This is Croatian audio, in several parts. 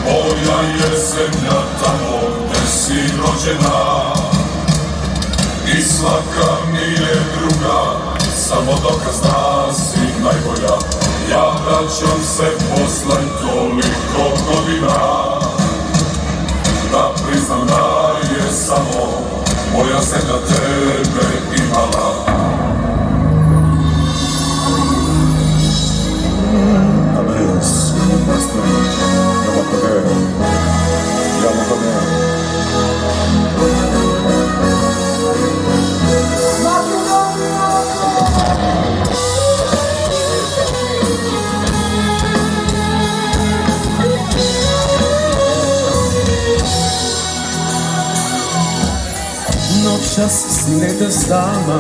Moja je zemlja tamo gde si rođena i svaka mi je druga, samo dokaz da si najbolja. Ja vraćam se posle toliko godina da priznam da je samo moja zemlja tebe imala. Adeus, Noćas snijete sama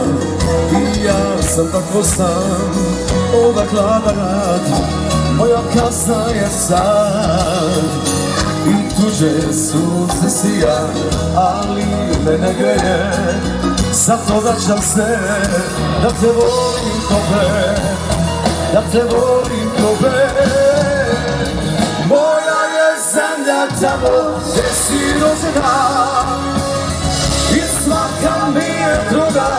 i ja sam tako sam. Ova hlada radi, moja kazna je sad. I tuđe suze sija, ali mene greje. Zato vraćam se, da te volim ko pre, da te volim ko pre. Moja je zemlja tamo gde si rođena i svaka mi je druga,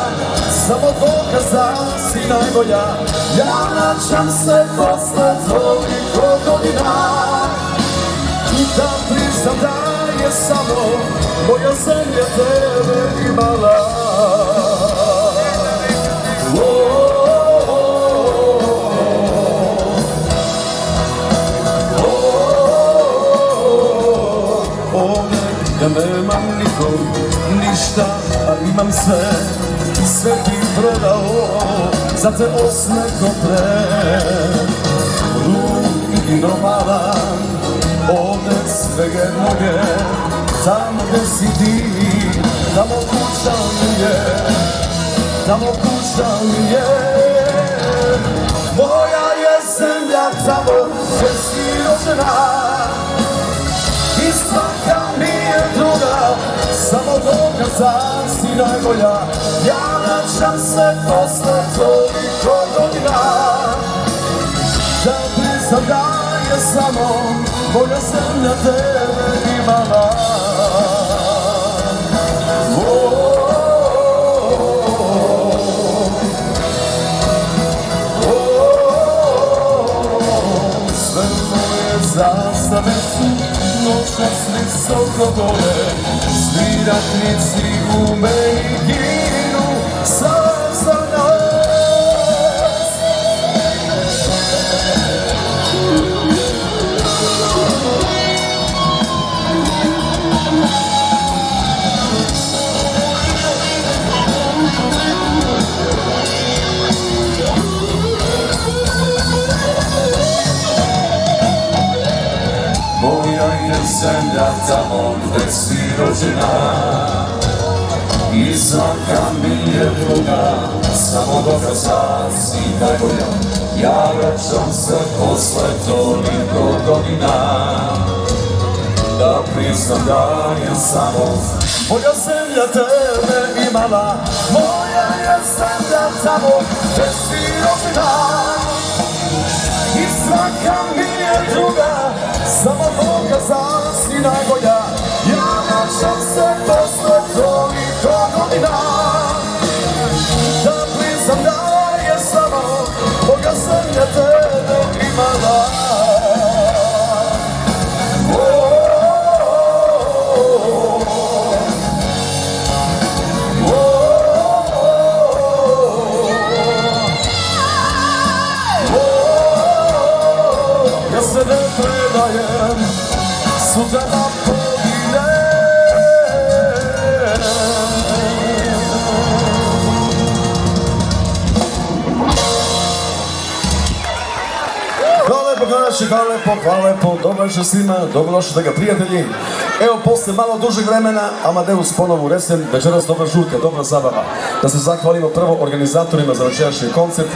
samo dokaz da si najbolja. Ja vraćam se posle toliko godina da priznam da je samo moja zemlja tebe imala. Ovdje ja nemam nikom ništa, a imam sve, sve ti prodao za te osme ko pre. Lud i normalan, ovdje svega jednoge, tamo gde si ti, tamo kuća mi je, tamo kuća mi je. Moja je zemlja tamo gde si rođena i svaka mi je druga, samo dokaz da si najbolja. Ja vraćam se posle toliko godina da priznam da je samo moja zemlja tebe imala. Sve moje zastave su noćas visoko gore, svi ratnici u meni ginu za nas. Moja je zemlja tamo gde si rođena i svaka mi je druga, samo dokaz da si najbolja. Ja vraćam se posle toliko godina da priznam da je samo moja zemlja tebe imala. Moja je zemlja tamo gde si rođena i svaka mi je druga, samo dokaz da si najbolja. Ja vraćam se posle toliko godina da priznam da je samo moja zemlja tebe imala. Ja se ne predajem, sutra da pobine. Hvala lepo, Karači, hvala lepo, dobro večer svima, dobrodošli ga prijatelji. Evo, posle malo dužeg vremena, Amadeus ponovo u Resen, večeras dobra žurka, dobra zabava. Da se zahvalimo prvo organizatorima za večerašnji koncert.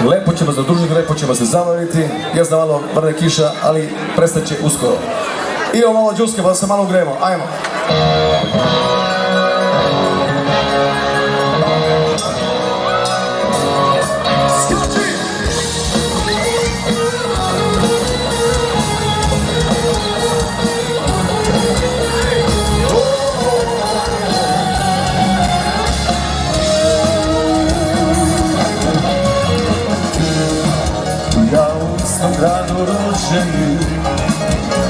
Lepo ćemo se družiti, lepo ćemo se zabaviti. Ja znam malo vrne kiša, ali prestaće uskoro. Idemo malo džuske pa da se malo ugrejemo, ajmo. Ja u istom gradu rođeni,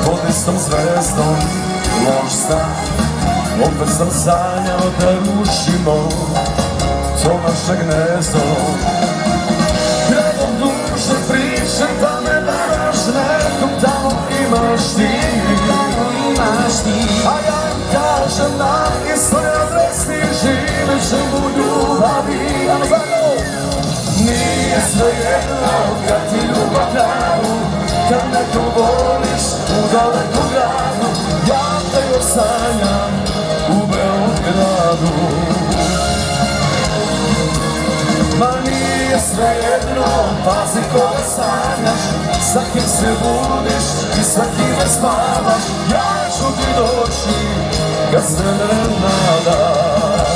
pod istom zvezdom loš stan. Opet sam sanjao da rušimo to naše gnezdo. Gradom duše priče da me varaš, nekom tamo imaš ti. A ja im kažem na istoj adresi, živit ćem u ljubavi. Ajmo zajedno! Nije svejedno kad ti ljubav daju, kad neko voliš u dalekom gradu. Ja te još sanjam u Beogradu. Ma nije svejedno, pazi koga sanjaš, sa kim se budiš i sa kime spavaš. Ja ću ti doći kad se ne nadaš.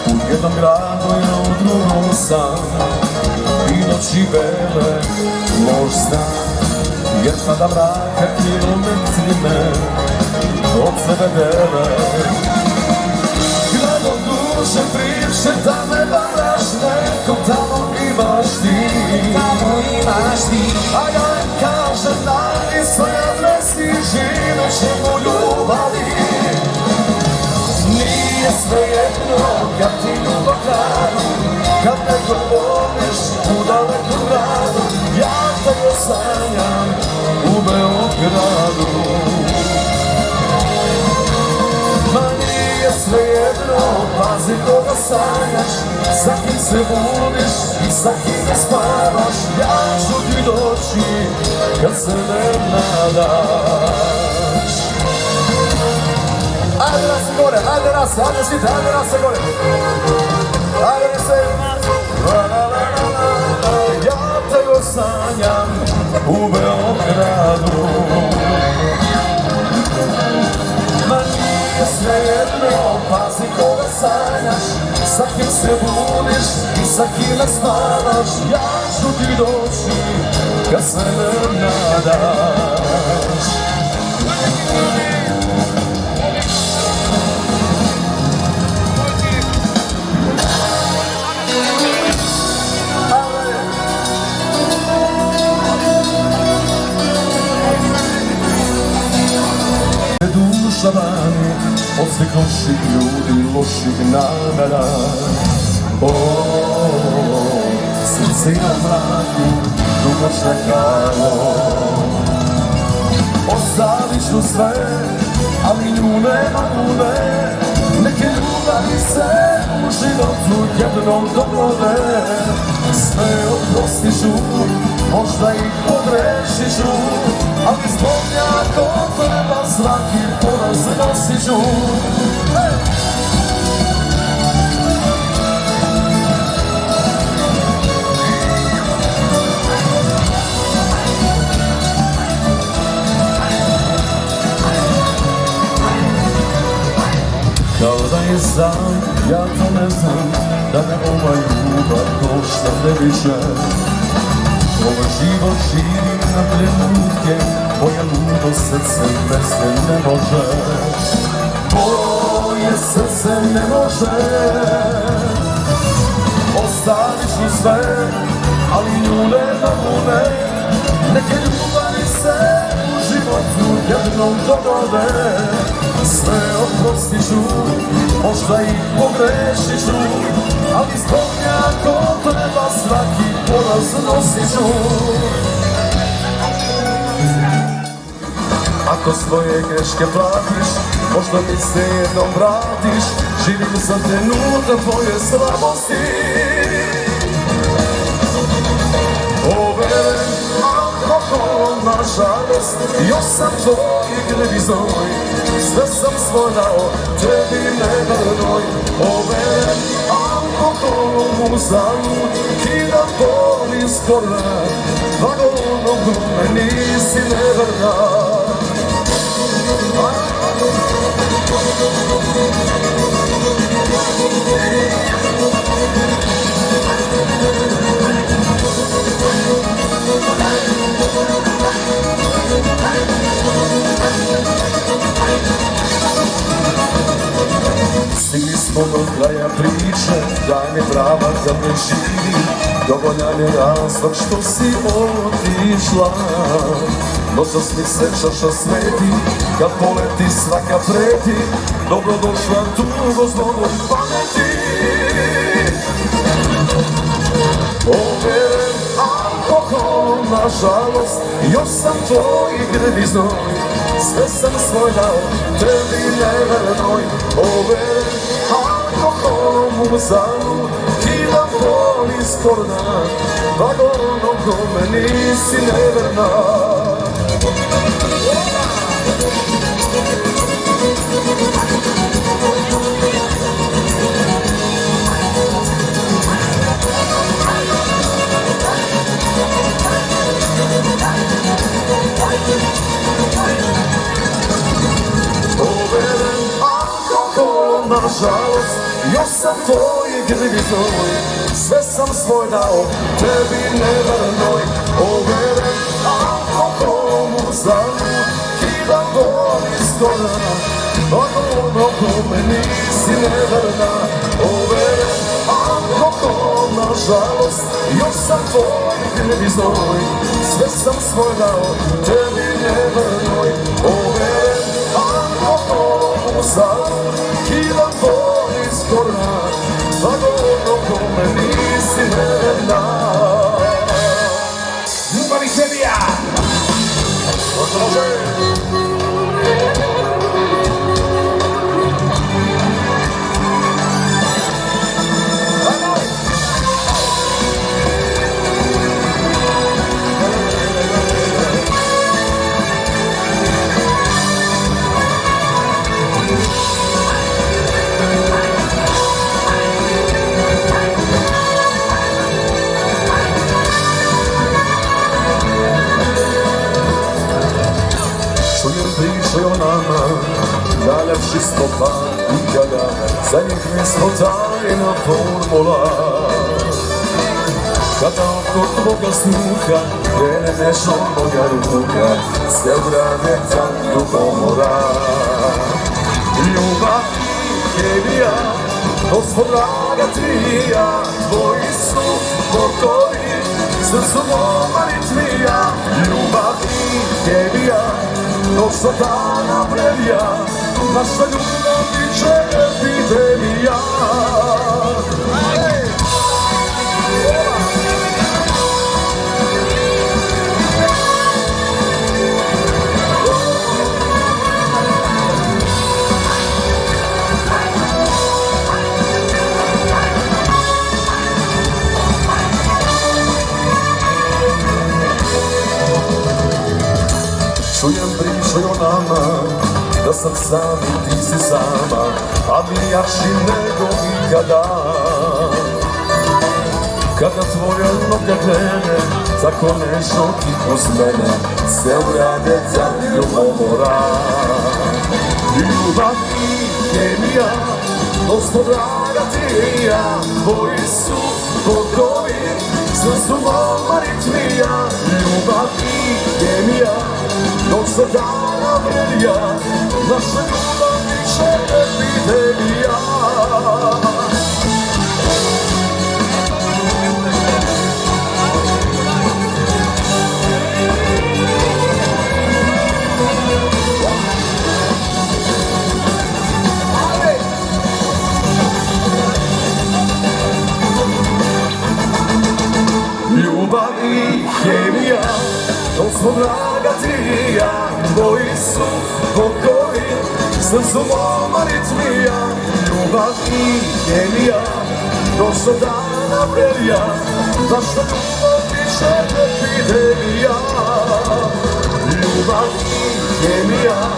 U jednom gradu ja u drugom sam, i noći bele, loš stan. Jer sada mraka kilometri me od sebe dele. Gradom duše priče da me varaš, nekom tamo imaš ti. A ja im kažem na istoj adresi, živit ćem u ljubavi. Nije svejedno kad ti ljubav daju, kad neko voliš u dalekom gradu. Ja te još sanjam u Beogradu. Ma nije svejedno, pazi koga sanjaš, sa kim se budiš i sa kime spavaš. Ja ću ti doći kad se ne nadaš. Ajde nas se gore, ajde nas se, ajde svite, ajde nas se gore. Ajde nas se. Ja te još sanjam u Beogradu. Ma nije svejedno, pazi koga sanjaš, sa kim se budiš i sa kime spavaš. Ja ću ti doći kad se ne nadaš. Duša vani od svih loših ljudi, loših namera. Srce na mraku dugo čekalo. Ostavit ću sve, ali nju nema lune. Neke ljubavi se u životu jednom dogode. Sve oprostit ću, možda i pogrešit ću, ali zbog nja ako treba svaki poraz nosit ću. Kao da je sam, ja to ne znam, da me ova ljubav košta previše. Ovaj život živi na trenutke, moja ludo srce bez te ne može. Moje srce ne može. Ostavit ću sve, ali nju nema lune. Neke ljubavi se u životu jednom dogode. Sve oprostit ću, možda i pogrešit ću, ali zbog nja ako treba svaki poraz nosit ću. Ako svoje greške platiš, možda mi se jednom vratiš. Živim za trenutak tvoje slabosti. Ove alkohol na nažalost, još sam tvoj grbi znoj. Sve sam svoj dao, tebi nevernoj. Overen alkoholom uzalud, kidam boli skora, vagonom me nisi neverna. Stigli smo do kraja priče, daj mi prava da me živi. Dovoljan je razlog što si otišla. Noćas mi se čaša sveti, kad poleti svaka preti. Dobrodošla tugo znovu pameti. Overen alkoholom, nažalost, još sam tvoj grbi znoj. Sve sam svoj dao, tebi nevernoj. Overen alkoholom uzalud, kidam boli skoro dan, vagonom kome nisi neverna. Overen alkoholom, nažalost, još sam tvoj grbi znoj. Sve sam svoj dao, tebi nevernoj. Overen alkoholom uzalud, kidam boli skora, vagonom kome nisi neverna. Overen alkoholom, nažalost, još sam tvoj grbi znoj. Sve sam svoj dao, tebi nevernoj. Overen alkoholom uzalud, kidam boli skora, vagonom kome nisi neverna. Ljubav i Srbija! Čujem priče o nama, najljepši smo pa ikada, za njih mi smo tajna formula. Kada oko tvoga sluha krene nešto moja ruka, sve urade tak do pomora. Ljubav i kemija, to smo draga trija, tvoji su motori, srcu moma ritmija. Ljubav i kemija, dok se dana previja, naša ljubav biće epidemija. Čujem priče o nama, da sam sam i ti si sama, a mi jači nego ikada. Kada tvoja noga krene, tako nešto tiho s mene, sve urade za ljubomora. Ljubav i kemija, to smo draga ti i ja, tvoji su bogovi, sve su moma ritmija. Ljubav i kemija, dok se dana vrelija, naša ljubav biće epidemija. Ljubav i kemija, to smo draga ti i ja, tvoji su bogovi, srcu moma ritmija. Ljubav i kemija, to se dana vrelija, naša ljubav biće epidemija. ja,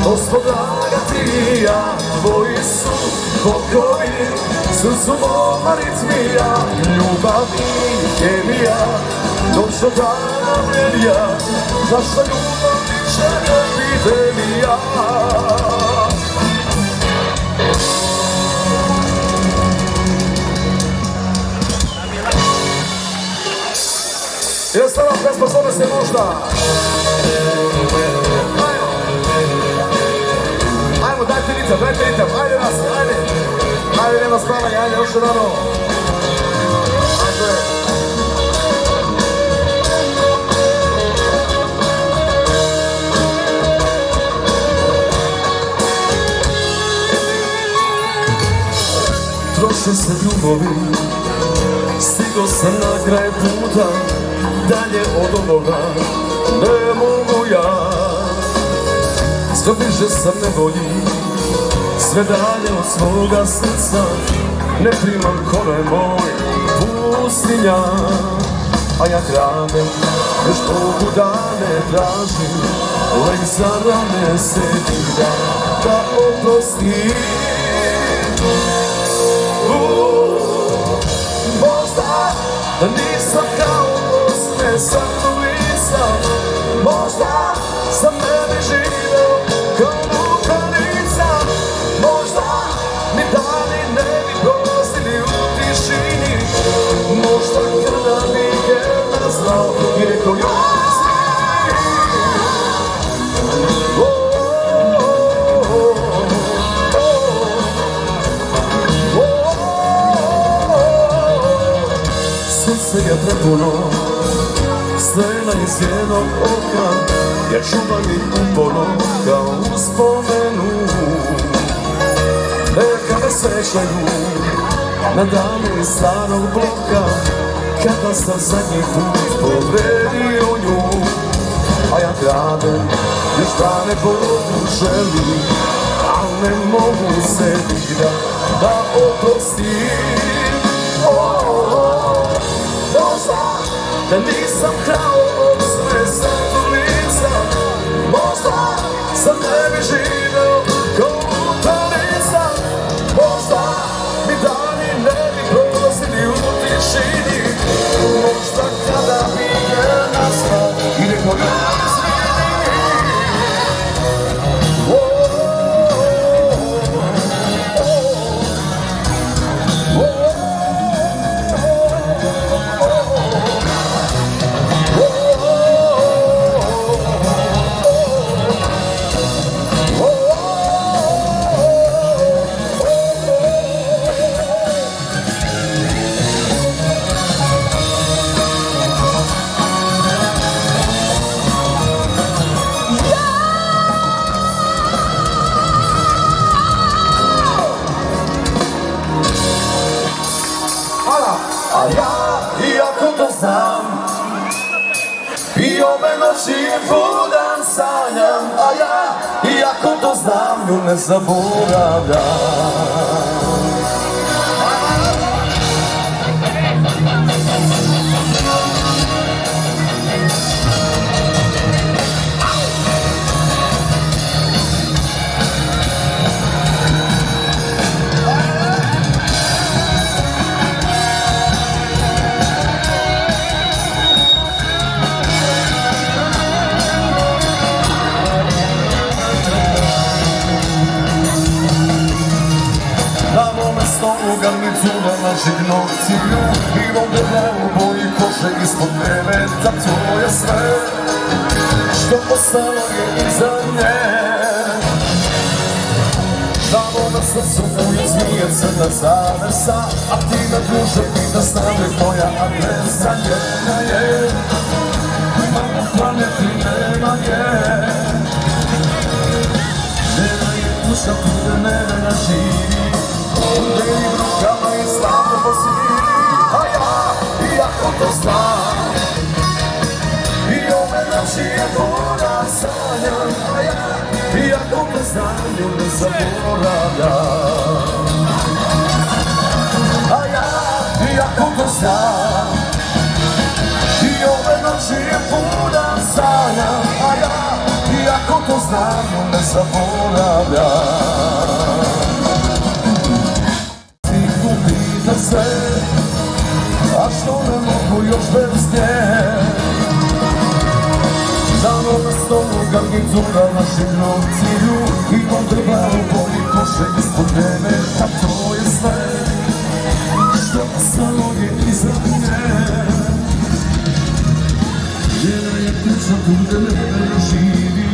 Gospodara ti i ja, tvoji su bokovi, srcu moma ritmija, ljubav i kemija, noć od dana mrenija, naša ljubav niče epidemija. Jeste vam pesma, zove se možda? Ajmo, dajte ritam, ajde nas, ajde. Ajde, nema spavanja, ajde, još rano. Ajde. Troše se ljubovi, stigo sam na kraj puta, dalje od ovoga ne mogu ja. Sve bliže sam nevolji, sve dalje od svoga srca, ne primam kome moj pustinja. A ja gradem, još mogu da ne tražim, lek za rane sedim da oprostim. Možda da nisam kao osme sam lica, možda sam ne bi živeo kao lukanica, možda mi dani ne bi prostili u tišini, možda kada bi je nazvao i rekao joj izvini. Srce je prepuno stena iz jednog oka, ja čuvam ih uporno kao uspomenu. Neka me sećaju na dane iz starog bloka, kada sam zadnji put povredio nju. A ja gradem, još da me Bogu želim, al ne mogu sebi da oprostim. Možda da nisam kao osme sam lica, možda sam ne bi živeo kao lukanica, možda mi dani ne bi prolazili u tišini, možda kada bi je nazvao i rekao joj izvini. A ja, iako to znam, i ove noći budan sanjam, a ja, iako to znam, nju ne zaboravljam. U garnitura našeg nociju, imam debla u boji kože ispod kreveta, to je sve što ostalo je iza nje. Tamo na srcu uvijek smije crna zavesa, a ti me duže pitaš znate tvoja adresa. Jedna je, na planeti nema je, nema je duša pude mene živi. Udjelim rukama i slavno posviri, a ja, iako to znam, i ove noći je budan sanjam, a ja, iako to znam, nju ne zaboravljam. A ja, iako to znam, i ove noći je budan sanjam, a ja, iako to to znam, ne zaboravljam. Ti pita se, a što ne mogu još bez nje? Dano na stolu garnitura našeg novciju i odrba u bolji koše ispod mene. A to je sve što ostalo je iza nje. Njena je priča tu gde mene živi,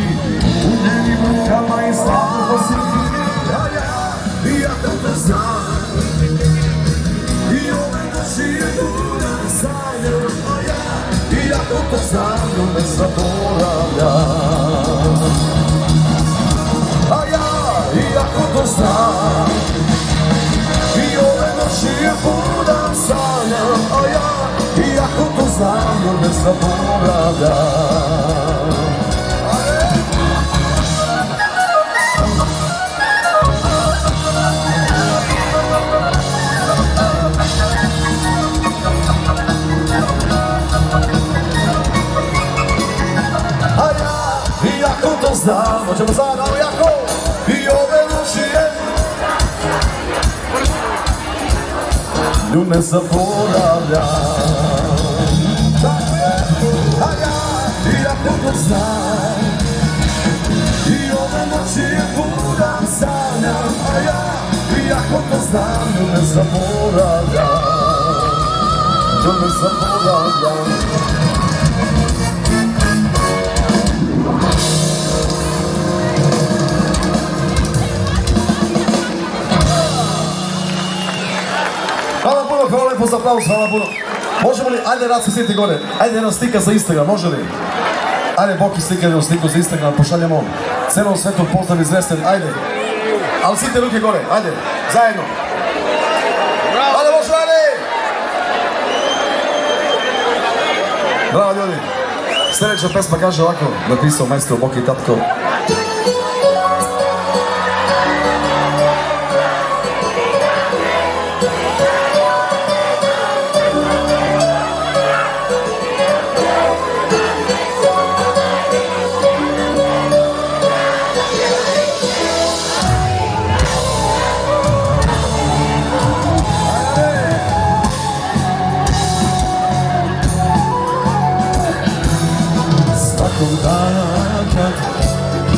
u njenim rukama i slavno posjeti. A ja to znam, i ove noći je budan sanjam. Iako to znam, ne zaboravljam. A ja, iako to znam, i ove noći je budan sanjam. A ja, iako to znam, ne zaboravljam. Znam, hoćemo zajedno, jako i ove noći je nju ne zaboravljam. A ja, iako to znam, i ove noći je budan sanjam. A ja, iako to znam, nju ne zaboravljam. Nju ne zaboravljam. Hvala lepo za aplauz, hvala puno. Možemo li, ajde rad se sjeti gore, ajde jedna slika za Instagram, može li? Ajde Boki slika jednu sliku za Instagram, pošaljemo celom svetu pozdrav iz Resten, ajde. Ali sjeti ruke gore, ajde, zajedno. Ajde, može, ajde! Bravo ljudi. Sljedeća pesma kaže ovako, napisao majstor Boki Tatko.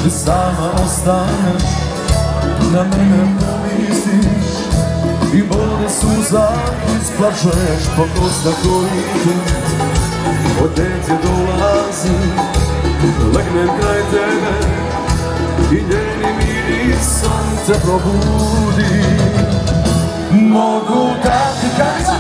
Ti sama ostaneš, na mene pomisliš i bode suza isplačeš po kosta koritu. Od dete dolazim, legnem kraj tebe i njenim mirisom te probudim. Mogu da ti kažem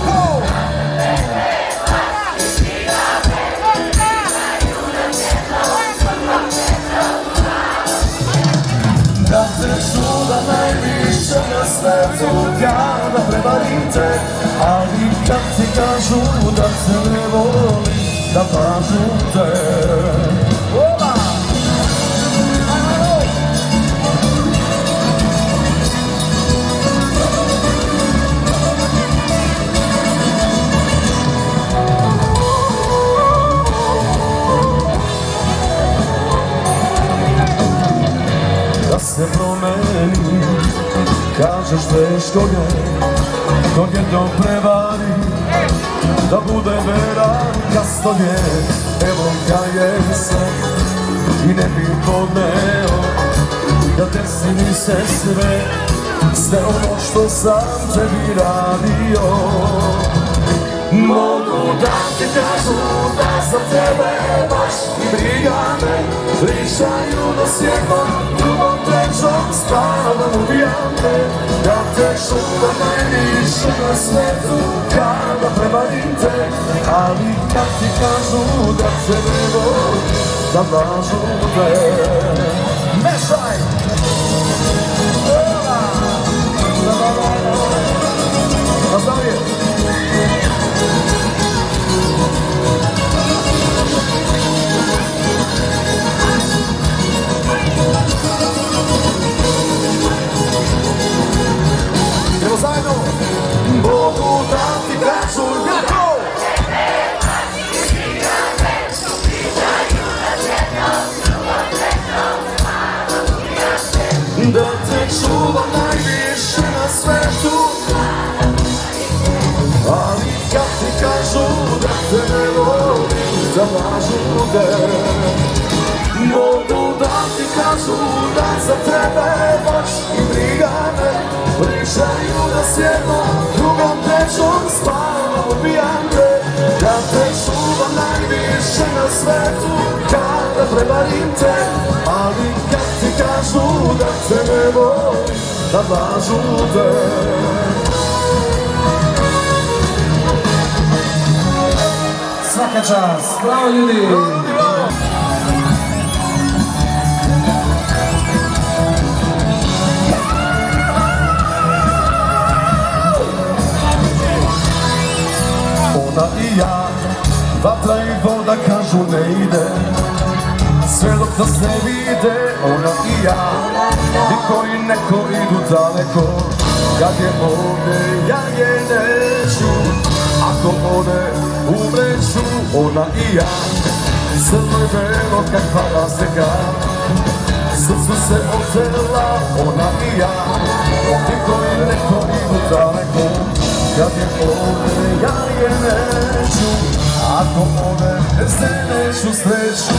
da te čuva najviše na svetu, ja da prevarim te, ali kad ti kažu da te ne volim, da pažu te. Ola! Da se promeni, kažeš teško je, dok je to prevari, da bude veran kasno je, evo ga jesen i ne bi podneo, da desi mi se sve ono što sam tebi radio. Mogu da ti kažu da za tebe baš i briga me, pričaju do svijeta, drugom trećom spavam ubijam te, da te čuvam najviše na svetu, kada prevarim te, ali kad ti kažu da te ne volim, da lažu te. Mešaj! Nastavlje! Evo zajedno! Bogu da ti kažu jako! s jednom drugom trećom spavno ubijam te. Ja te čuvam najviše na svetu kada prevarim te. Ali kad ti kažu da te ne volim, da lažu te. Svaka čast, bravo ljudi! Ona i ja, vatra i voda kažu ne ide, sve dok nas ne vide. Ona i ja, niko i neko idu daleko, kad je ovdje ja je neću. Ako ode umreću, ona i ja, crno i belo kakva razlika, srcu se otela. Ona i ja, niko i neko idu daleko, kad je ovdje ja je neću. Ako ode se neću sreću,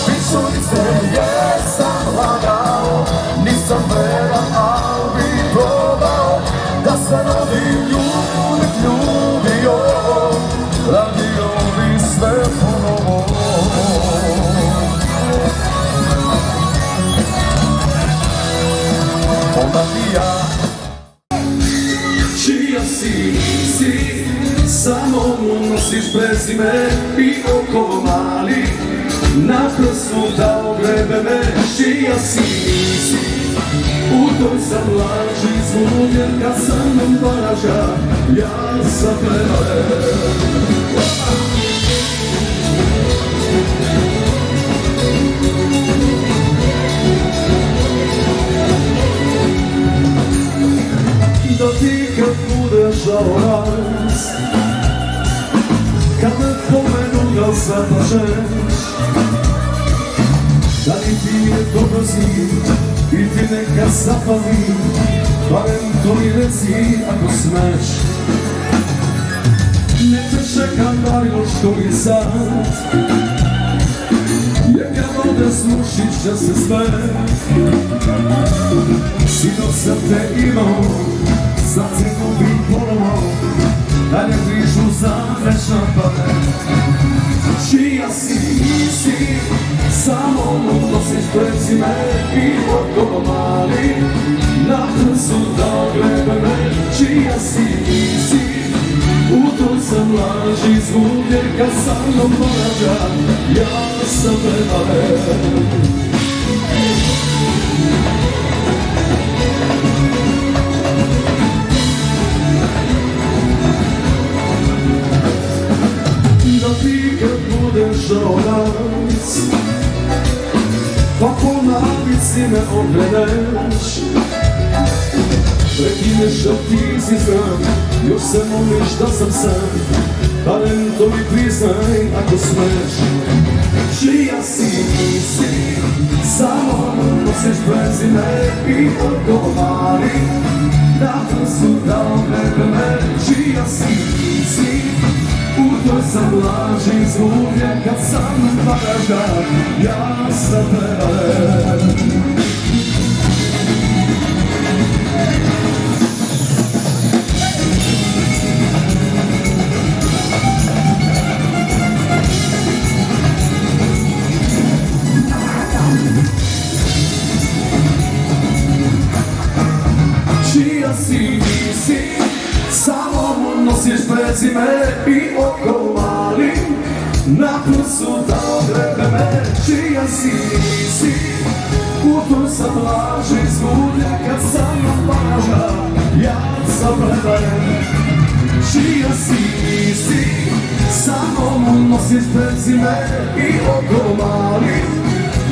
biću iste jesam lagao. Nisam veran, al bi probao da se novim ljubih ljubio, radio bi sve ponovo. Ona i ja, čija si, samo mu nosiš prezime i okolo mali, na prsu da ogrebe me. Čija si, u toj sam laži zbunjen, kad sam nam baraža, ja sam prevaren. Da ti kad budeš žaloraz, kad me pomenu da zaplašeš, da li ti je dobro zid i ti neka zapali, barem to mi reci ako smeš. Ne te čekam da li još koji sad, jer kad ode slušiš će se sve. Sinoć sam te imao, sad se gubim ponovo, da ne prišu za večna pamet. Čija si, samo mu nosiš prezime i okolo mali, na prsu da ogleda me. Čija si, u toj sam laži zgubljen, kad sa mnom morađa, ja sam prevaren. Da ti kad budeš žaloraz, pa po navici me ogledaš, prekineš da ti si znam, još se moliš da sam sam, barem to mi priznaj ako smeš. Čija si, samo nosiš prezime i odgovori, na prsu da ogleda me. Čija si, u toj sam laži zgubljen, kad sam baraža, ja sam prevaren. Čija si, samo mu nosiš prezime i okolo mali, na prsu da ogleda me. Čija si, u toj sam laži zgubljen, kad sam nam baraža, ja sam prevaren. Čija si, samo mu nosiš prezime i okolo mali,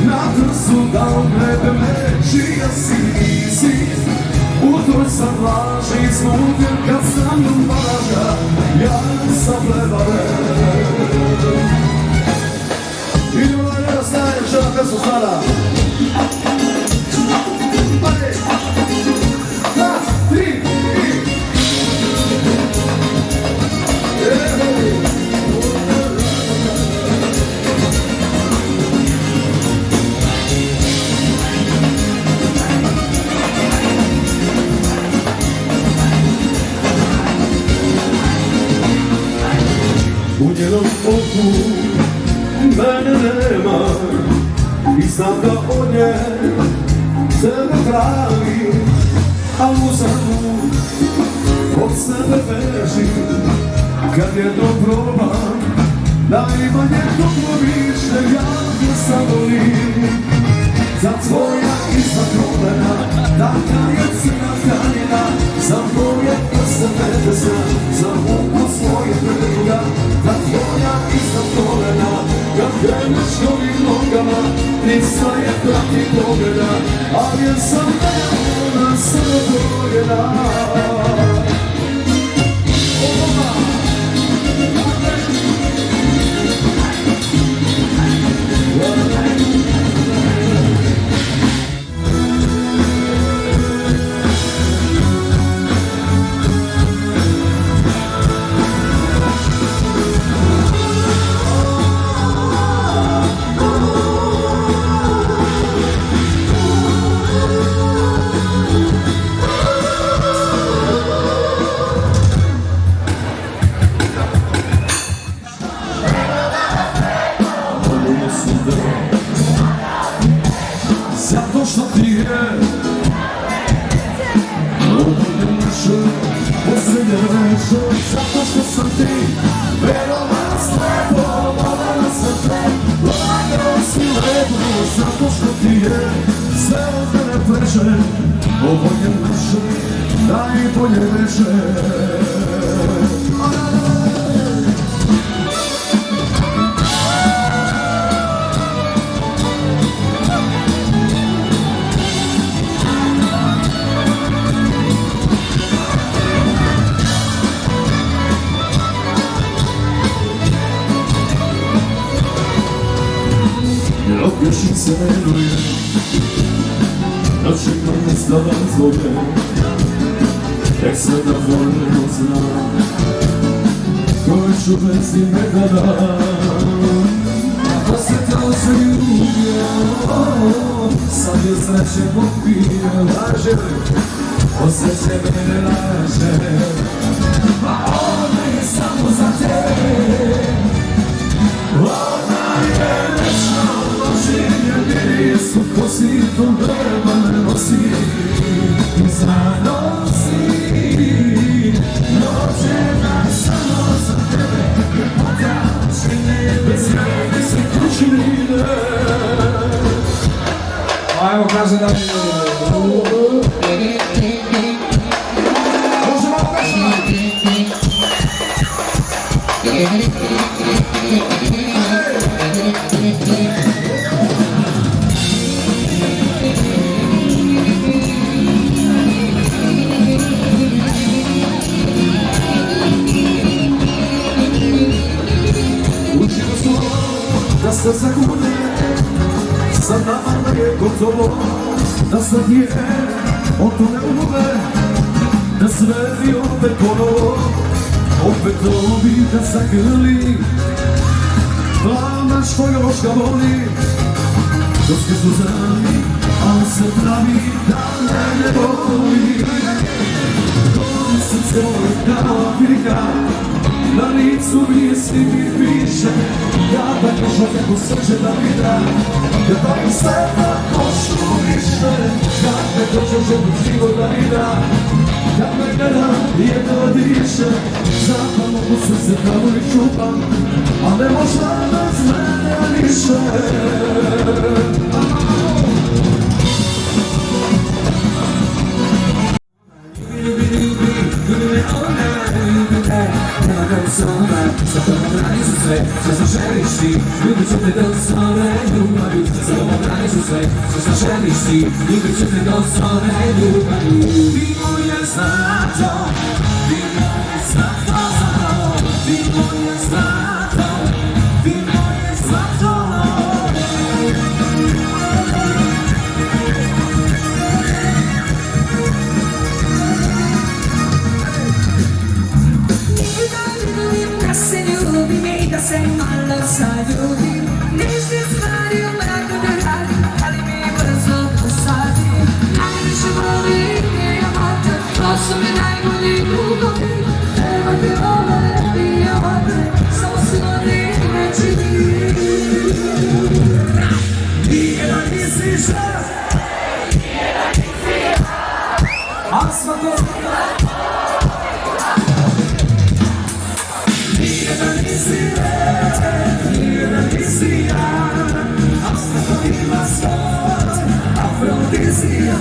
na prsu da ogleda me. Čija si, u toj sam laži zgubljen, kad sam nam baraža, ja sam prevaren. Idemo na njega stajem, žena pesma stara. Ajde, 2, 3, tu, mene nema i znam da od nje tebe travi, a uzadu od sebe bežim. Kad jednom probam najmanje toplo više, ja te zadovoljim. Za tvoja iza kolena, taka je crna tkanina, za moje prste nebesa, za ukus svoje prljuda. Za tvoja iza kolena, kad kreneš novim nogama, nisam je prati pogleda, ali je za mene ona zadovoljena. Zato što ti je ovdje naše posljednje reče, zato što sam ti verovan slepo, voljela sam te, lagao si lepo, zato što ti je sve od mene pleže, ovo je naše najbolje veče. Još i se veruje, da čekam mjesta razloge, tek sada voljeno znam, koje ću bez ti nekada. Osjetio se ljubio, sad je sreće popije, laže, osjeće mene laže, a ona je samo za tebe, ona je večna. Jesu kosi, to nema ne nosi i zanosi. Rođena samo za tebe, ljepota čine, bez rade se kućine. A evo kaže da mi možemo opešati. Da se zakune, sa nama je gotovo, da sad je on to ne umove, da sve vi opet ponovo, opet ovi da zagrli, plana što još ga voli, dok je suzani, a on se pravi da me ne voli. Gori srce moje kao Afrika, na licu vijesti mi piše, ja tako čovjeku srđe da vida, ja tako sve tako što više, ja tako čovjeku život da vida, ja me gleda jedno diše, zapalno u srce kao i čupam, a ne možda bez mene više. Sa tobom granicu sve, sve što želiš ti, ljubit ću te do sore ljubavi. Sa tobom granicu sve, sve što želiš ti, ljubit ću te do sore ljubavi. Ti moje zlato, ti moje zlato, ti moje zlato, ti moje zlato. Se malo zaljubim, ništa stvari u mene ne radi, ali mi brzo posadi. Najviše volim dijamante, to su mi najbolji drugovi. Nema te ove dijamante, samo si nisi šta? A svako nije da nisi vete, nije da nisi ja. A svako ima svoj afrodizija.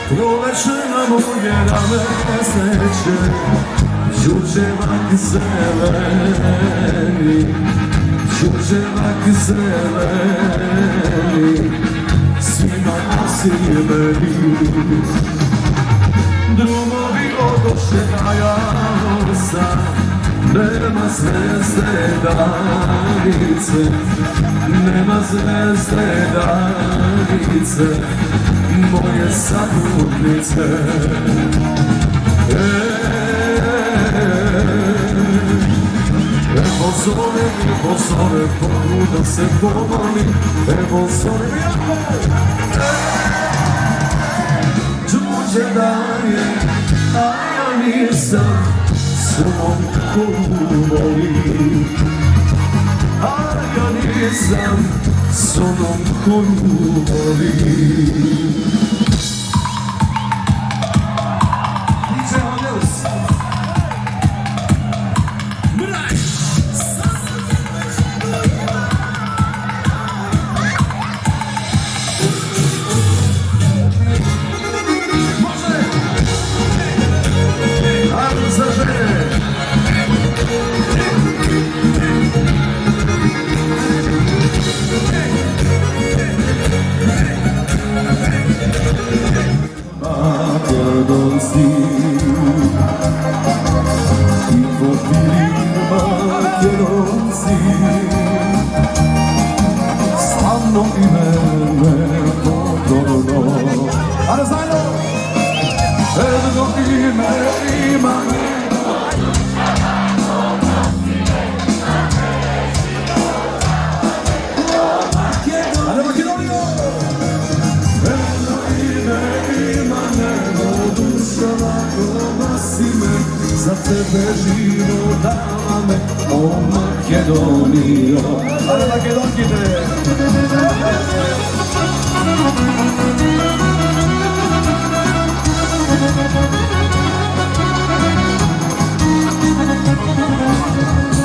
Provečera moje rame sreće, žučevak zeleni, žučevak zeleni, svima nosi meni. Drumovi odoše na jalosa, nema zvezde danice, nema zvezde danice, moje saputnice. Evo zore, Bogu da se pomolim. Evo zore, Đuđe daje, a ja nisam svom koju volim. A ja nisam s onom koju volim. Za tebe život dala me, o Makedonijo. Ale Makedonkine!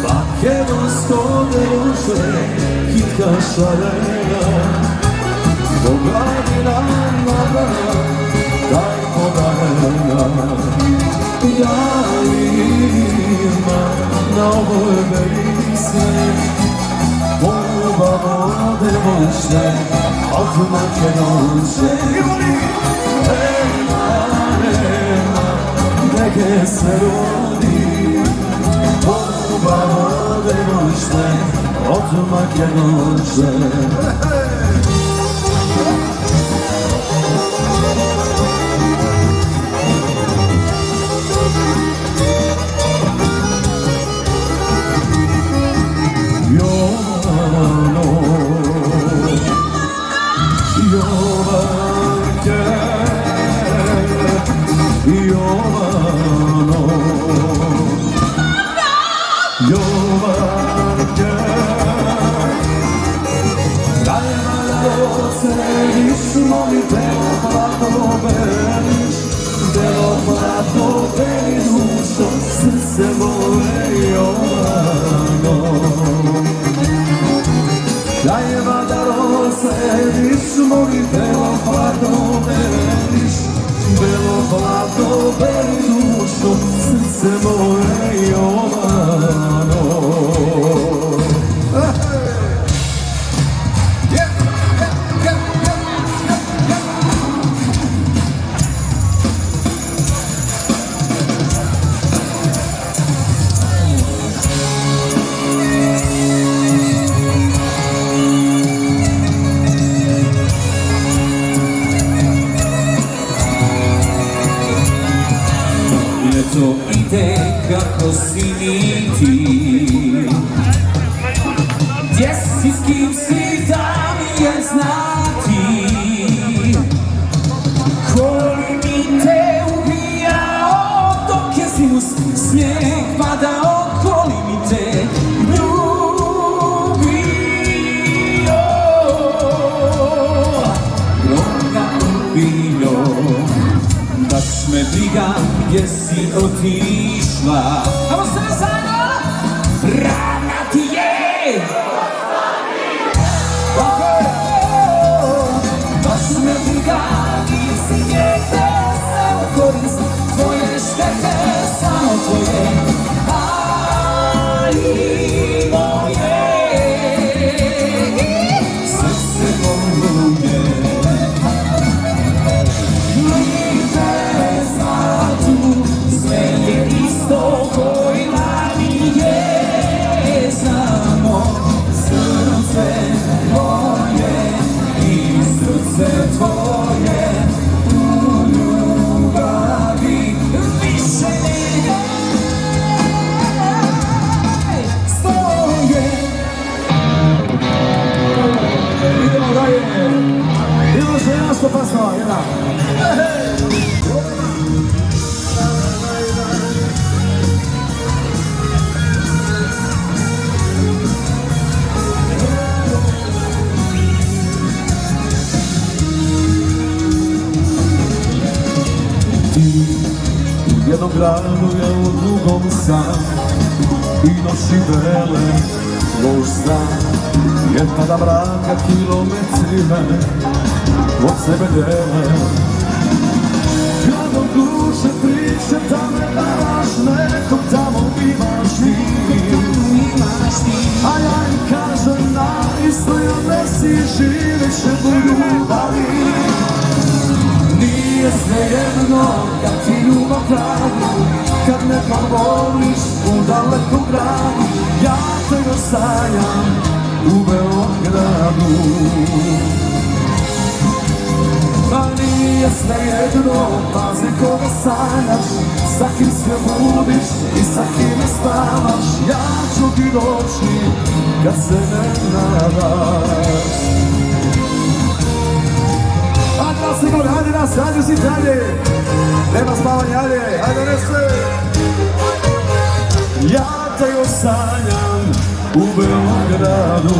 Makedonsko deruše, hitka šarena, pogledaj nam na vrna, daj podarena. Ja imam na ovoj velice polubavo devojče od Makedonče. Nema, neke se rodi polubavo devojče od Makedonče. To ide kako si mi ti. Gdje si, s kim si? da mi je znati koliko te ubijao dok je zimus snijeg padao, koliko te ljubio. Droga ubio, baš me briga gdje si otišla. Ajmo sve zajedno! Rana ti je! Baš me briga gdje si njegde se u korist tvoje štete, samo tvoje, ali moje. Srce moje sve je isto koji lani je, samo srce moje i srce tvoje u ljubavi više ne stoje. Idemo dalje. Idemo što jedna što pasnova, jedna. U jednom gradu, ja u drugom sam, i noći vele, loš znam, jer pada mraka kilometrima od sebe dele. Kad od duše priče da me daš, nekom tamo imaš ti, a ja im kažem na istoj adresi živit će u ljubavi. Nije svejedno kad ti ljubav traži, kad nekog voliš u dalekom gradu, ja te ga sanjam u Beogradu. Pa nije svejedno, pazi koga sanjaš, sa kim se budiš i sa kim spavaš, ja ću ti doći kad se ne nadaš. Sigurno, hajde nas, hajde si dalje. Nema spavanja, hajde, hajde nešto. Ja te još sanjam u Beogradu.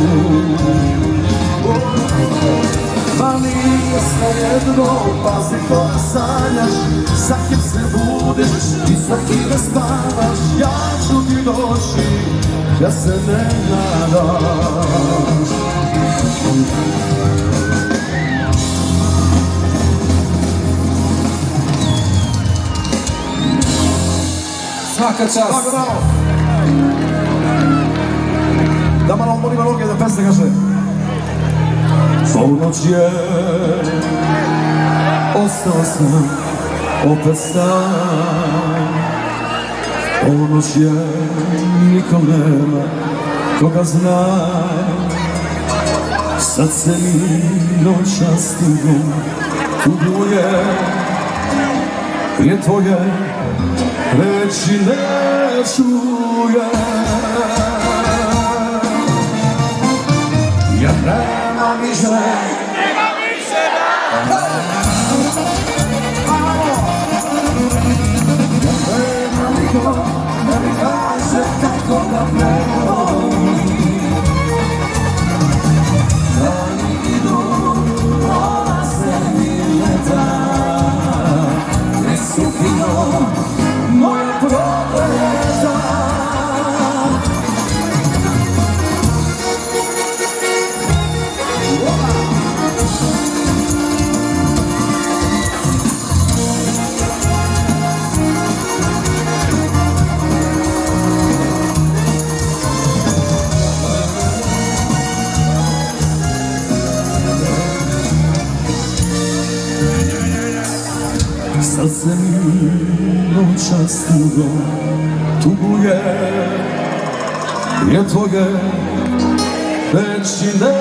Ma nije svejedno, pazi koga sanjaš, sa kim se budiš i sa kim spavaš, ja ću ti doći kad se ne nadaš. Svaka čast. Tako malo. Da malo molimo noge da pesne kaže. Polnoć je, ostao sam, opet sam. Polnoć je, nikom nema, koga zna. Sad se mi noćas tugom tuguje, je tvoje reći ne čuje. Ja nema više, nema više da. Nema niko da mi kaže kako da prevoli. Dani idu, ova se mi leta, ne supino moja progleda. Sad se mi noćas tugom tuguje, je tvoje reći ne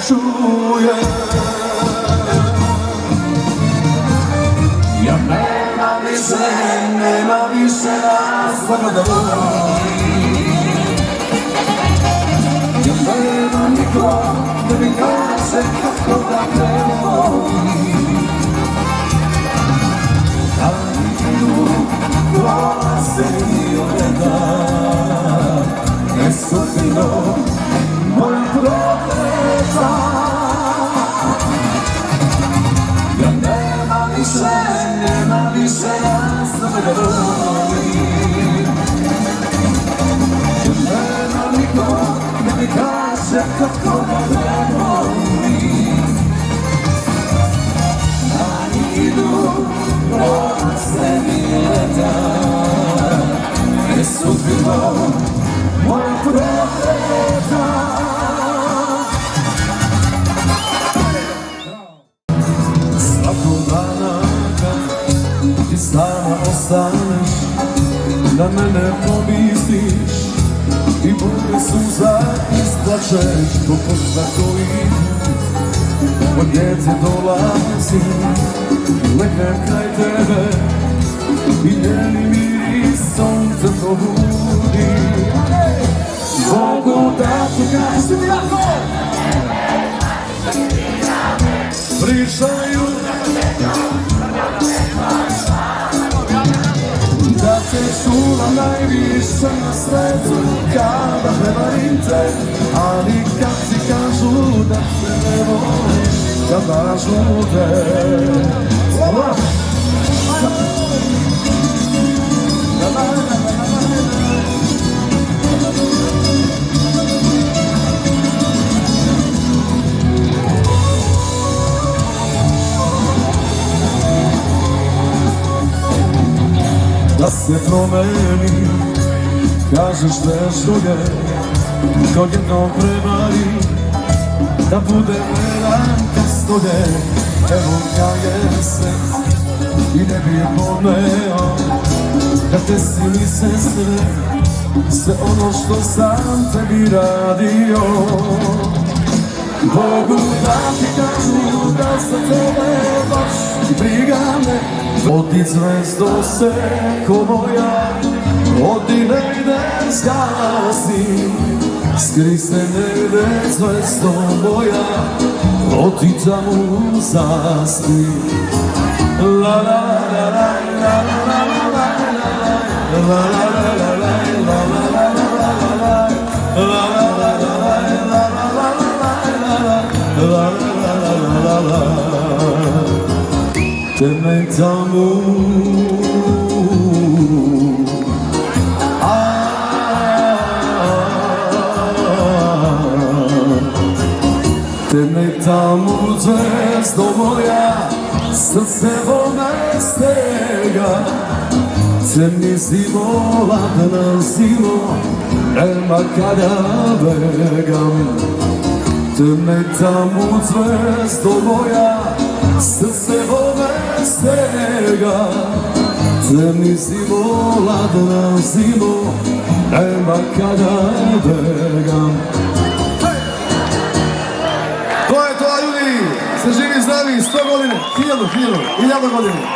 čuje. Ja nema više nas zagodovi. Jer nema niko da mi kaže kako da te volim. Dani idu, prolaze i odeta, ne sudbino moja prokleta. Ja nema više nas da me volim. Jer nema niko da mi kaže kako da te volim. Dani idu, prolaze i odeta, ne sudbino moja prokleta. Svakog dana kad ti sama ostaneš, da mene pomisliš i bude suza isplačeš, ko posta koji od djece dolazi, legnem kraj tebe i njeni miris sunce probudi. Mogu da ti kažem jako, pričaju da te čuvam najviše na svetu kada prevarim te, ali kad ti kažu da te ne volim, kad lažu te. Da se promeni, kažeš nešto je, kod jednom prevari, da bude veran kastoje. Evo ja jesam i ne bi pomeo, da te si mi sestre, sve ono što sam tebi radio. Bogu da ti kažu da za tebe baš briga me. Odi zvezdo se ko moja, odi negde zgasi, skri se negde zvezdo moja, odi tamo zaspi. La la la la la la la la la la te me tamo, te me tamo zvezdo moja, srce vome stega, te mi zimo, ladna zimo, nema kada begam. Te me tamo zvezdo moja, srce vome stega, te mi zimo, ladna zimo, nema kada begam. To je to, ljudi, se živi zdravi 100 godina, 1000 godina.